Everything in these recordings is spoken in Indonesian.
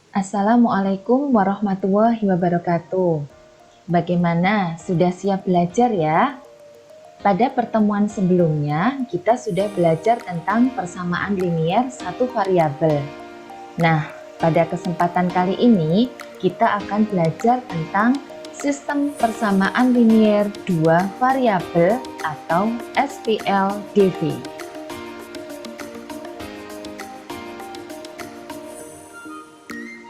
Assalamualaikum warahmatullahi wabarakatuh. Bagaimana? Sudah siap belajar ya? Pada pertemuan sebelumnya, kita sudah belajar tentang persamaan linier satu variabel. Nah, pada kesempatan kali ini, kita akan belajar tentang sistem persamaan linier dua variabel atau SPLDV.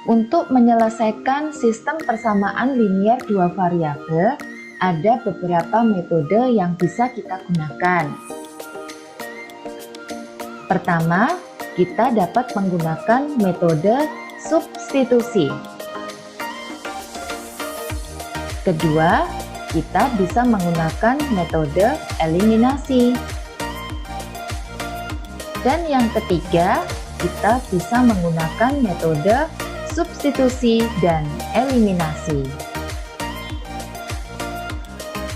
Untuk menyelesaikan sistem persamaan linier dua variabel, ada beberapa metode yang bisa kita gunakan. Pertama, kita dapat menggunakan metode substitusi. Kedua, kita bisa menggunakan metode eliminasi. Dan yang ketiga, kita bisa menggunakan metode substitusi dan eliminasi.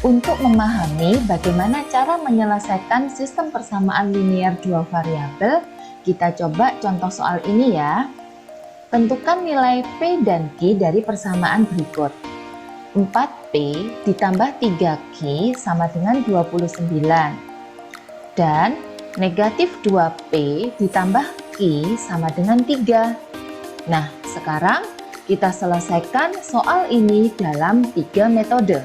Untuk memahami bagaimana cara menyelesaikan sistem persamaan linier dua variabel, kita coba contoh soal ini ya. Tentukan nilai P dan Q dari persamaan berikut. 4P ditambah 3Q sama dengan 29. Dan negatif 2P ditambah Q sama dengan 3. Nah, sekarang kita selesaikan soal ini dalam 3 metode.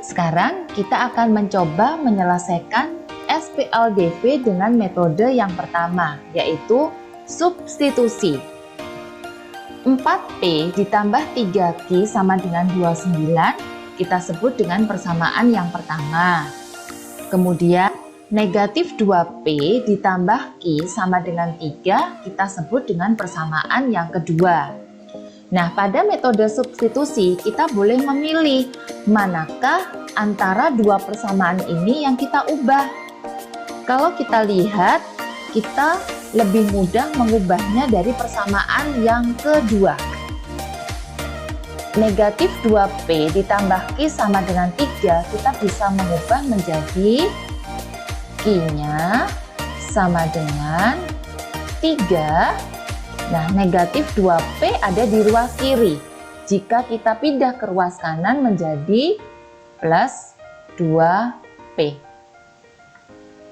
Sekarang kita akan mencoba menyelesaikan SPLDV dengan metode yang pertama, yaitu substitusi. 4P ditambah 3Q sama dengan 29, kita sebut dengan persamaan yang pertama. Kemudian negatif 2P ditambah Q sama dengan 3 kita sebut dengan persamaan yang kedua. Nah, pada metode substitusi kita boleh memilih manakah antara dua persamaan ini yang kita ubah. Kalau kita lihat, kita lebih mudah mengubahnya dari persamaan yang kedua. Negatif 2P ditambah Q sama dengan 3 kita bisa mengubah menjadi Q-nya sama dengan 3. Nah, negatif 2P ada di ruas kiri. Jika kita pindah ke ruas kanan menjadi plus 2P.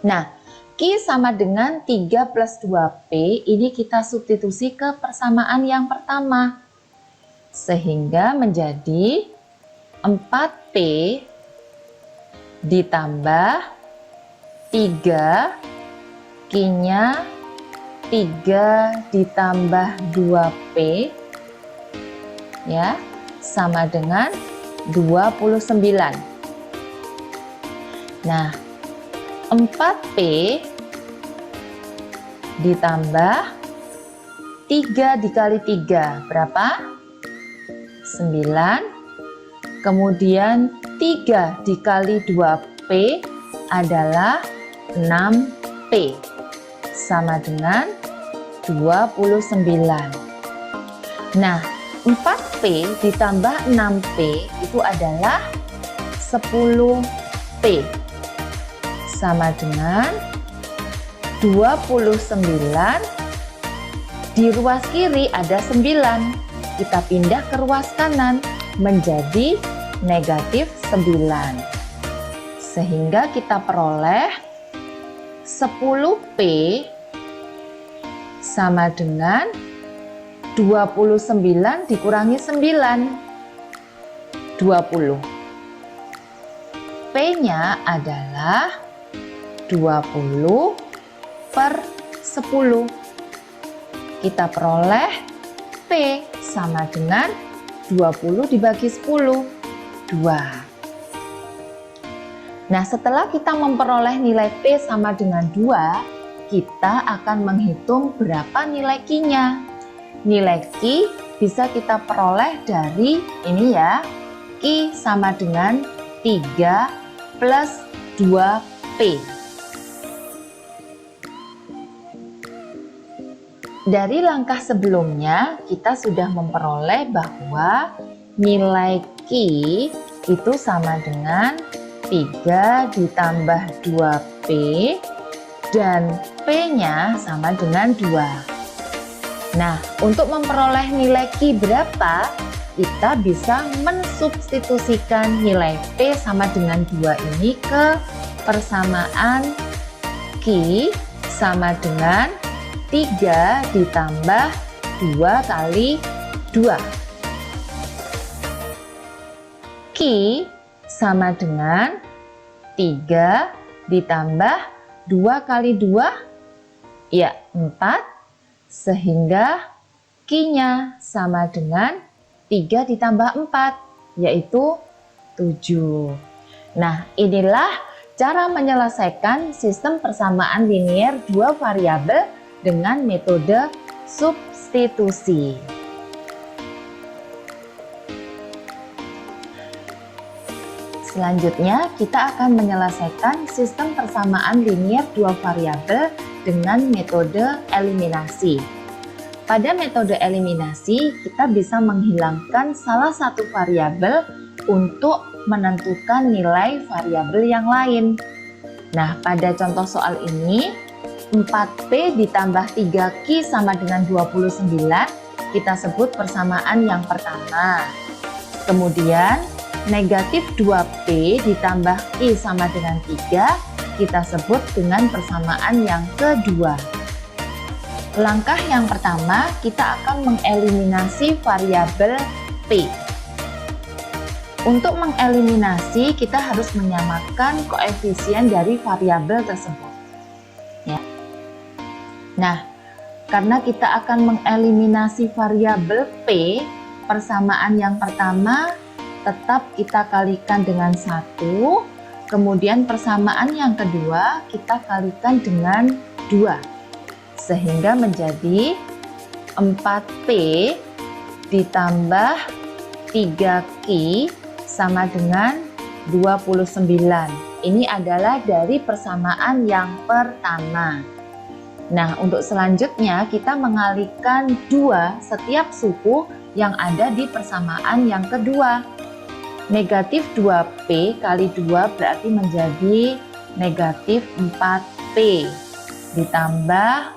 Nah, Q sama dengan 3 plus 2P, ini kita substitusi ke persamaan yang pertama. Sehingga menjadi 4P ditambah 3, Q-nya 3 ditambah 2P ya, sama dengan 29. Nah, 4P ditambah 3 dikali 3 berapa? 9. Kemudian 3 dikali 2P adalah 6P sama dengan 29. Nah, 4P ditambah 6P itu adalah 10P sama dengan 29. Di ruas kiri ada 9. Kita pindah ke ruas kanan menjadi negatif 9. Sehingga kita peroleh 10P sama dengan 29 dikurangi 9, 20. P-nya adalah 20 per 10. Kita peroleh P sama dengan 20 dibagi 10, 2. Nah, setelah kita memperoleh nilai P sama dengan 2, kita akan menghitung berapa nilai Q-nya. Nilai Q bisa kita peroleh dari ini ya, Q sama dengan 3 plus 2P. Dari langkah sebelumnya, kita sudah memperoleh bahwa nilai Q itu sama dengan 3 ditambah 2P dan P-nya sama dengan 2. Nah, untuk memperoleh nilai Q berapa, kita bisa mensubstitusikan nilai P sama dengan 2 ini ke persamaan Q sama dengan 3 ditambah 2 kali 2. Q sama dengan 3 ditambah 2 kali 2, ya 4, sehingga Q-nya sama dengan 3 ditambah 4, yaitu 7. Nah, inilah cara menyelesaikan sistem persamaan linier dua variabel dengan metode substitusi. Selanjutnya, kita akan menyelesaikan sistem persamaan linier dua variabel dengan metode eliminasi. Pada metode eliminasi, kita bisa menghilangkan salah satu variabel untuk menentukan nilai variabel yang lain. Nah, pada contoh soal ini, 4P ditambah 3Q sama dengan 29, kita sebut persamaan yang pertama. Kemudian, negatif 2P ditambah Q sama dengan 3, kita sebut dengan persamaan yang kedua. Langkah yang pertama, kita akan mengeliminasi variabel P. Untuk mengeliminasi, kita harus menyamakan koefisien dari variabel tersebut. Ya. Nah, karena kita akan mengeliminasi variabel P, persamaan yang pertama tetap kita kalikan dengan 1, kemudian persamaan yang kedua kita kalikan dengan 2, sehingga menjadi 4P ditambah 3Q sama dengan 29. Ini adalah dari persamaan yang pertama. Nah, untuk selanjutnya kita mengalihkan 2 setiap suku yang ada di persamaan yang kedua. Negatif 2P kali 2 berarti menjadi negatif 4P. Ditambah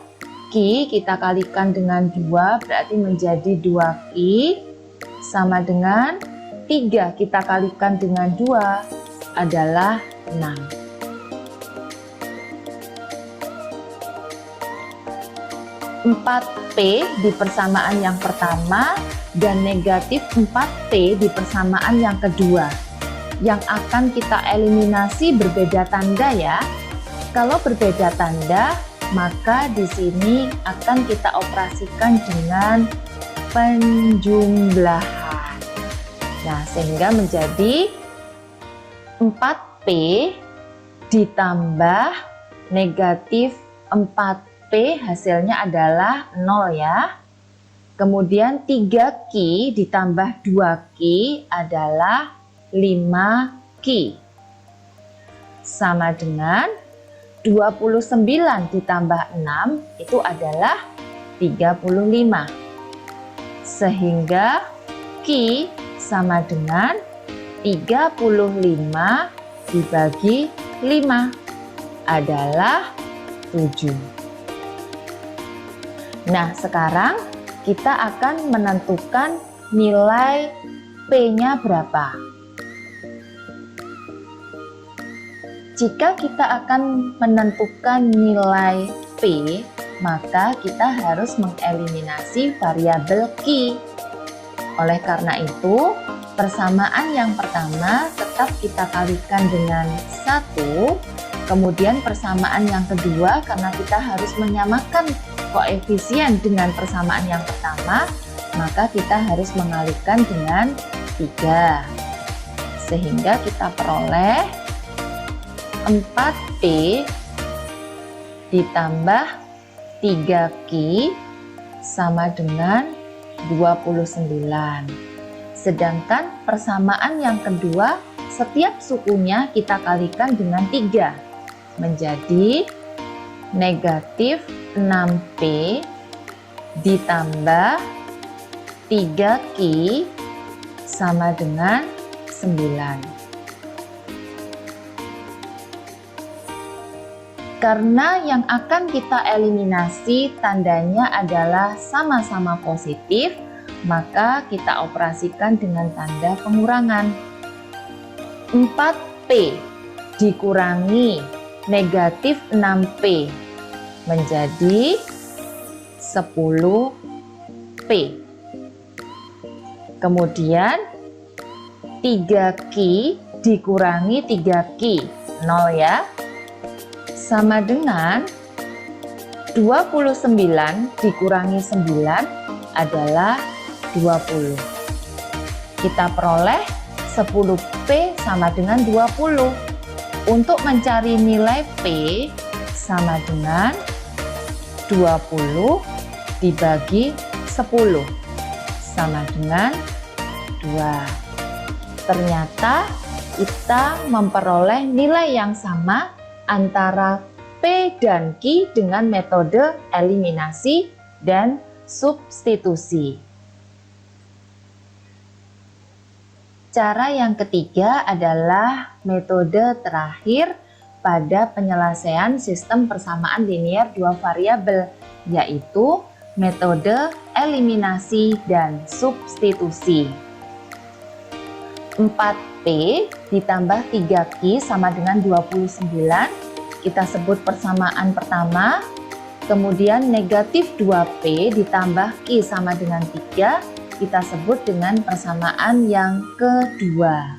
Q kita kalikan dengan 2 berarti menjadi 2Q sama dengan 3 kita kalikan dengan 2 adalah 6. 4P di persamaan yang pertama dan negatif 4P di persamaan yang kedua. Yang akan kita eliminasi berbeda tanda ya. Kalau berbeda tanda, maka di sini akan kita operasikan dengan penjumlahan. Nah, sehingga menjadi 4P ditambah negatif 4P hasilnya adalah 0 ya. Kemudian 3Q ditambah 2Q adalah 5Q. Sama dengan 29 ditambah 6 itu adalah 35. Sehingga Q sama dengan 35 dibagi 5 adalah 7. Nah, sekarang kita akan menentukan nilai P-nya berapa. Jika kita akan menentukan nilai P, maka kita harus mengeliminasi variabel Q. Oleh karena itu, persamaan yang pertama tetap kita kalikan dengan 1, kemudian persamaan yang kedua karena kita harus menyamakan koefisien dengan persamaan yang pertama, maka kita harus mengalihkan dengan 3. Sehingga kita peroleh 4P ditambah 3Q sama dengan 29. Sedangkan persamaan yang kedua, setiap sukunya kita kalikan dengan 3, menjadi negatif 6P ditambah 3Q sama dengan 9. Karena yang akan kita eliminasi tandanya adalah sama-sama positif, maka kita operasikan dengan tanda pengurangan. 4P dikurangi negatif 6P menjadi 10P. Kemudian 3Q dikurangi 3Q, 0 ya, sama dengan 29 dikurangi 9 adalah 20. Kita peroleh 10P sama dengan 20. Untuk mencari nilai P sama dengan 20 dibagi 10 sama dengan 2. Ternyata kita memperoleh nilai yang sama antara P dan Q dengan metode eliminasi dan substitusi. Cara yang ketiga adalah metode terakhir pada penyelesaian sistem persamaan linear dua variabel, yaitu metode eliminasi dan substitusi. 4P ditambah 3Q sama dengan 29, kita sebut persamaan pertama. Kemudian negatif 2P ditambah Q sama dengan 3, kita sebut dengan persamaan yang kedua.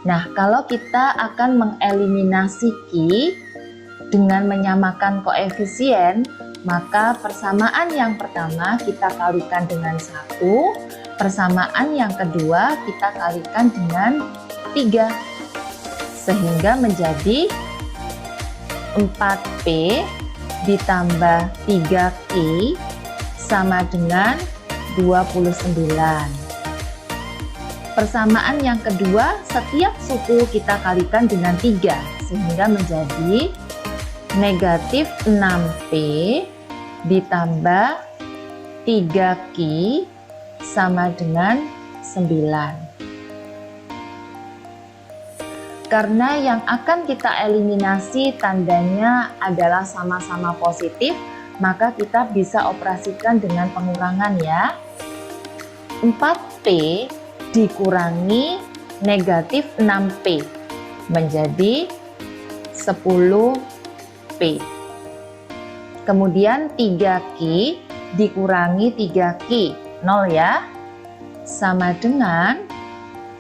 Nah, kalau kita akan mengeliminasi Q dengan menyamakan koefisien, maka persamaan yang pertama kita kalikan dengan 1, persamaan yang kedua kita kalikan dengan 3, sehingga menjadi 4P ditambah 3Q sama dengan 29. Persamaan yang kedua, setiap suku kita kalikan dengan 3, sehingga menjadi negatif 6P ditambah 3Q sama dengan 9. Karena yang akan kita eliminasi tandanya adalah sama-sama positif, maka kita bisa operasikan dengan pengurangan ya. 4P dikurangi negatif 6P menjadi 10P. Kemudian 3Q dikurangi 3Q, 0 ya, sama dengan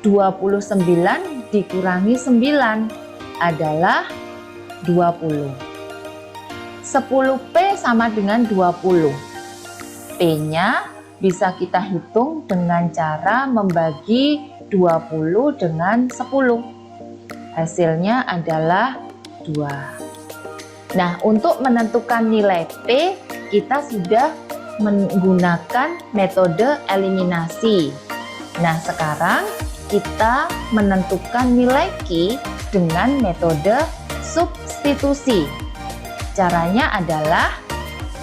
29 dikurangi 9 adalah 20. 10P sama dengan 20. P-nya bisa kita hitung dengan cara membagi 20 dengan 10. Hasilnya adalah 2. Nah, untuk menentukan nilai P, kita sudah menggunakan metode eliminasi. Nah, sekarang kita menentukan nilai Q dengan metode substitusi. Caranya adalah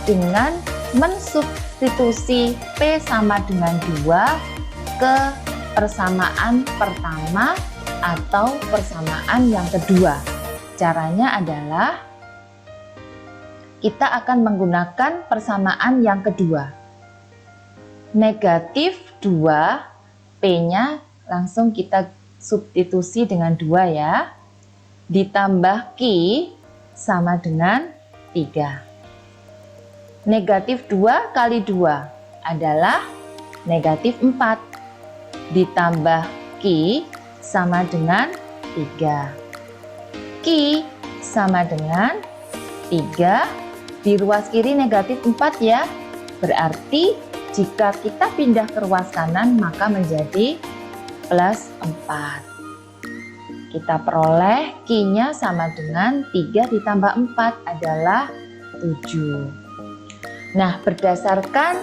dengan mensubstitusi P sama dengan 2 ke persamaan pertama atau persamaan yang kedua. Caranya adalah kita akan menggunakan persamaan yang kedua. Negatif 2, P-nya langsung kita substitusi dengan 2 ya. Ditambah Q sama dengan 3. Negatif 2 kali 2 adalah negatif 4. Ditambah Q sama dengan 3. Q sama dengan 3. Di ruas kiri negatif 4 ya. Berarti jika kita pindah ke ruas kanan maka menjadi plus 4. Kita peroleh Q-nya sama dengan 3 ditambah 4 adalah 7. Nah, berdasarkan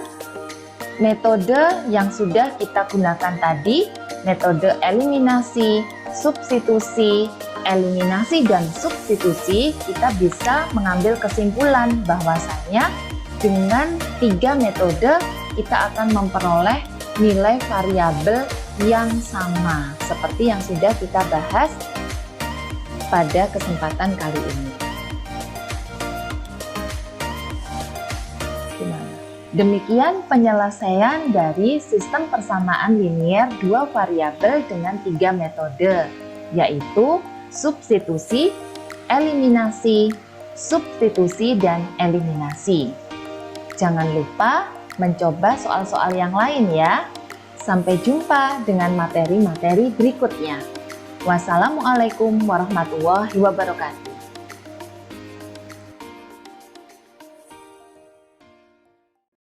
metode yang sudah kita gunakan tadi, metode eliminasi, substitusi, eliminasi dan substitusi, kita bisa mengambil kesimpulan bahwasanya dengan 3 metode kita akan memperoleh nilai variabel yang sama seperti yang sudah kita bahas pada kesempatan kali ini. Demikian penyelesaian dari sistem persamaan linier dua variabel dengan 3 metode, yaitu substitusi, eliminasi, substitusi, dan eliminasi. Jangan lupa mencoba soal-soal yang lain ya. Sampai jumpa dengan materi-materi berikutnya. Wassalamualaikum warahmatullahi wabarakatuh.